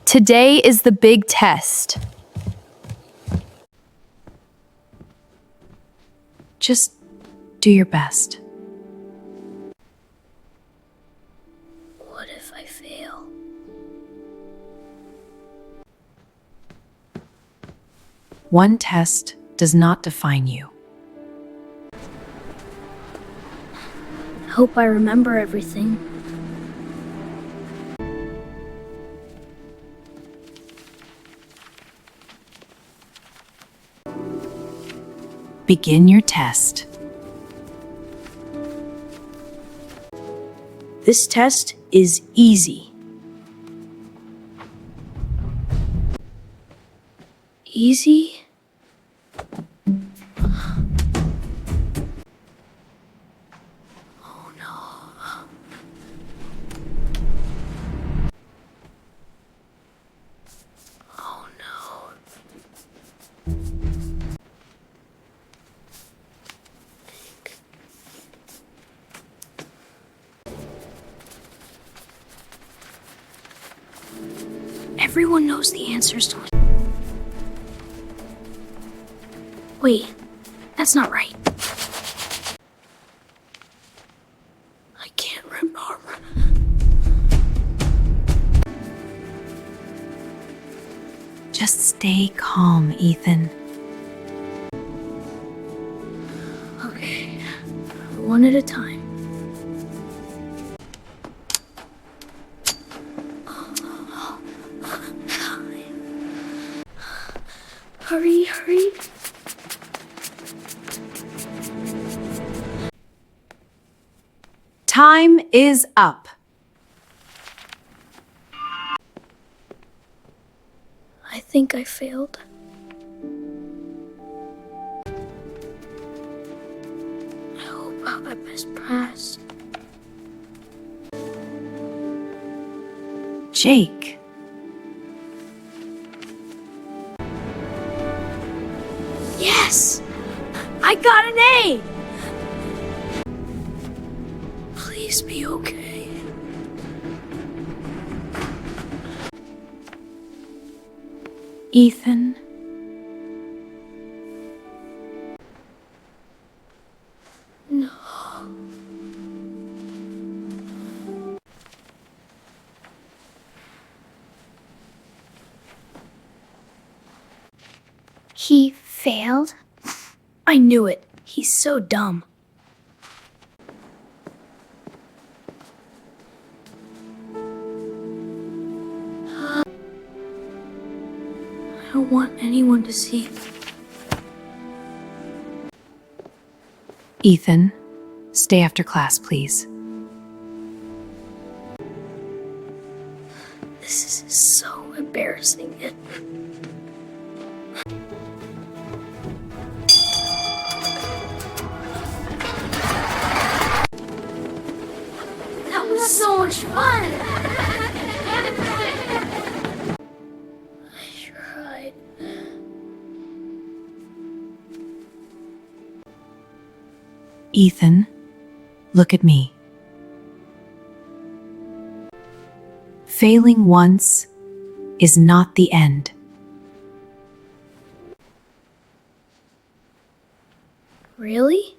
Today is the big test. Just do your best. What if I fail? One test does not define you. I hope I remember everything. Begin your test. This test is easy. Easy? Oh no. Oh no. Everyone knows the answers to it. Wait, that's not right. I can't remember. Just stay calm, Ethan. Okay, one at a time. Hurry, hurry. Time is up. I think I failed. I hope I best pass. Jake. Yes! I got an A! Please be okay. Ethan. No. He failed? I knew it. He's so dumb. I don't want anyone to see. Ethan, stay after class, please. This is so embarrassing. That was so much fun! I tried. Ethan, look at me. Failing once is not the end. Really?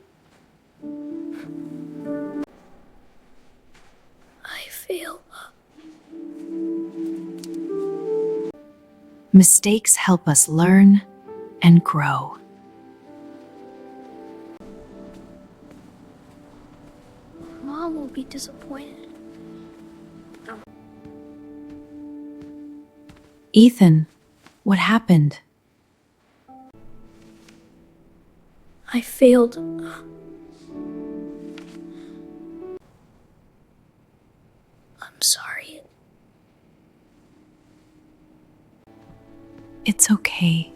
I failed. Mistakes help us learn and grow. Mom will be disappointed. Ethan, what happened? I failed. I'm sorry. It's okay,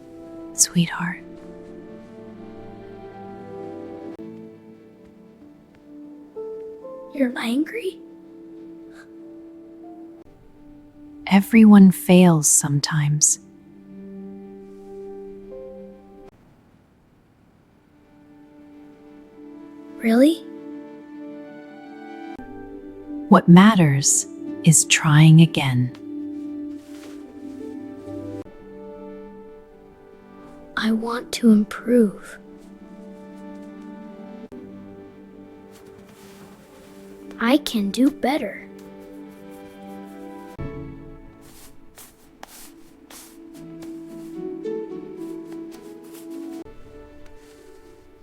sweetheart. You're angry? Everyone fails sometimes. Really? What matters is trying again. I want to improve. I can do better.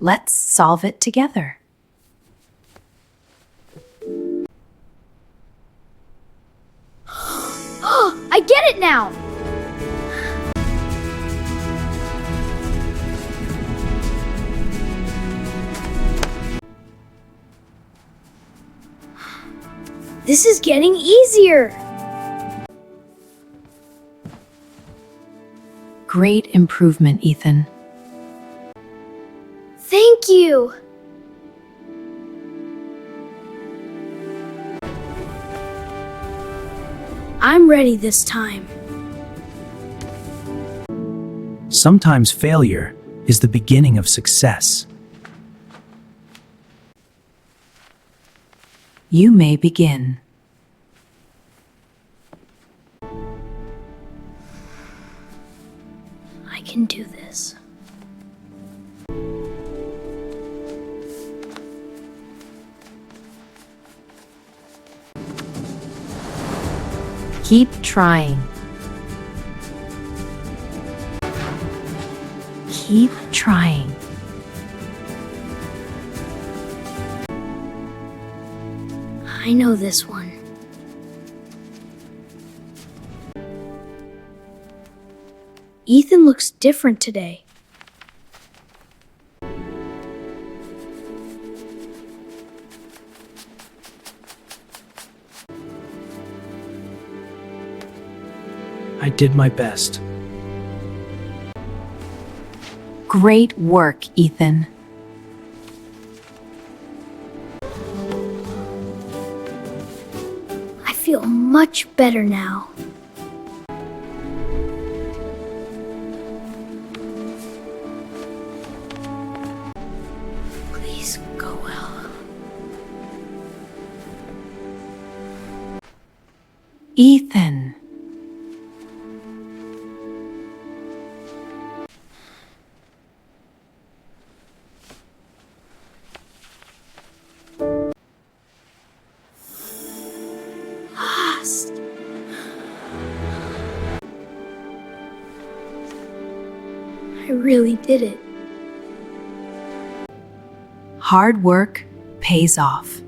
Let's solve it together. Oh, I get it now! This is getting easier. Great improvement, Ethan. Thank you. I'm ready this time. Sometimes failure is the beginning of success. You may begin. I can do this. Keep trying. Keep trying. I know this one. Ethan looks different today. I did my best. Great work, Ethan. I feel much better now. Please go well. Ethan. Lost. I really did it. Hard work pays off.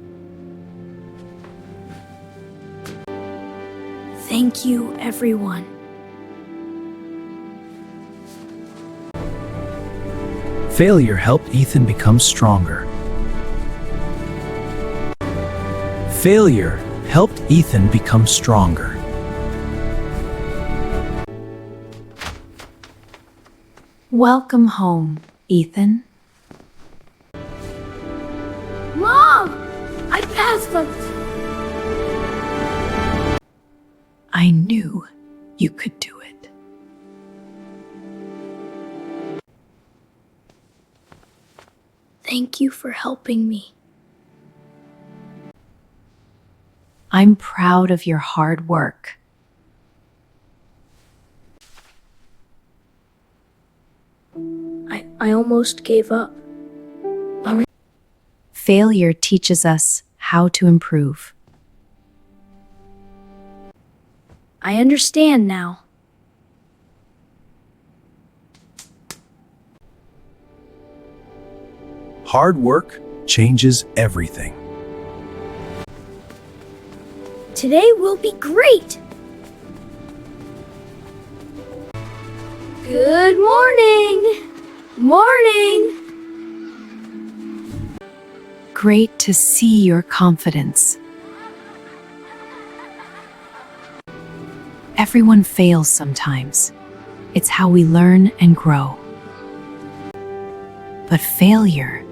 Thank you, everyone. Failure helped Ethan become stronger. Failure helped Ethan become stronger. Welcome home, Ethan. Mom! I passed them! I knew you could do it. Thank you for helping me. I'm proud of your hard work. I almost gave up. Failure teaches us how to improve. I understand now. Hard work changes everything. Today will be great. Good morning. Morning. Great to see your confidence. Everyone fails sometimes. It's how we learn and grow. But failure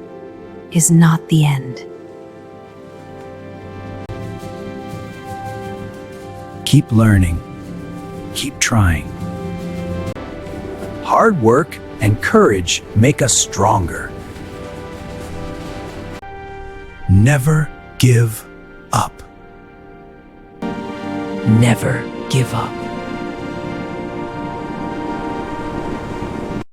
is not the end. Keep learning. Keep trying. Hard work and courage make us stronger. Never give up. Never give up.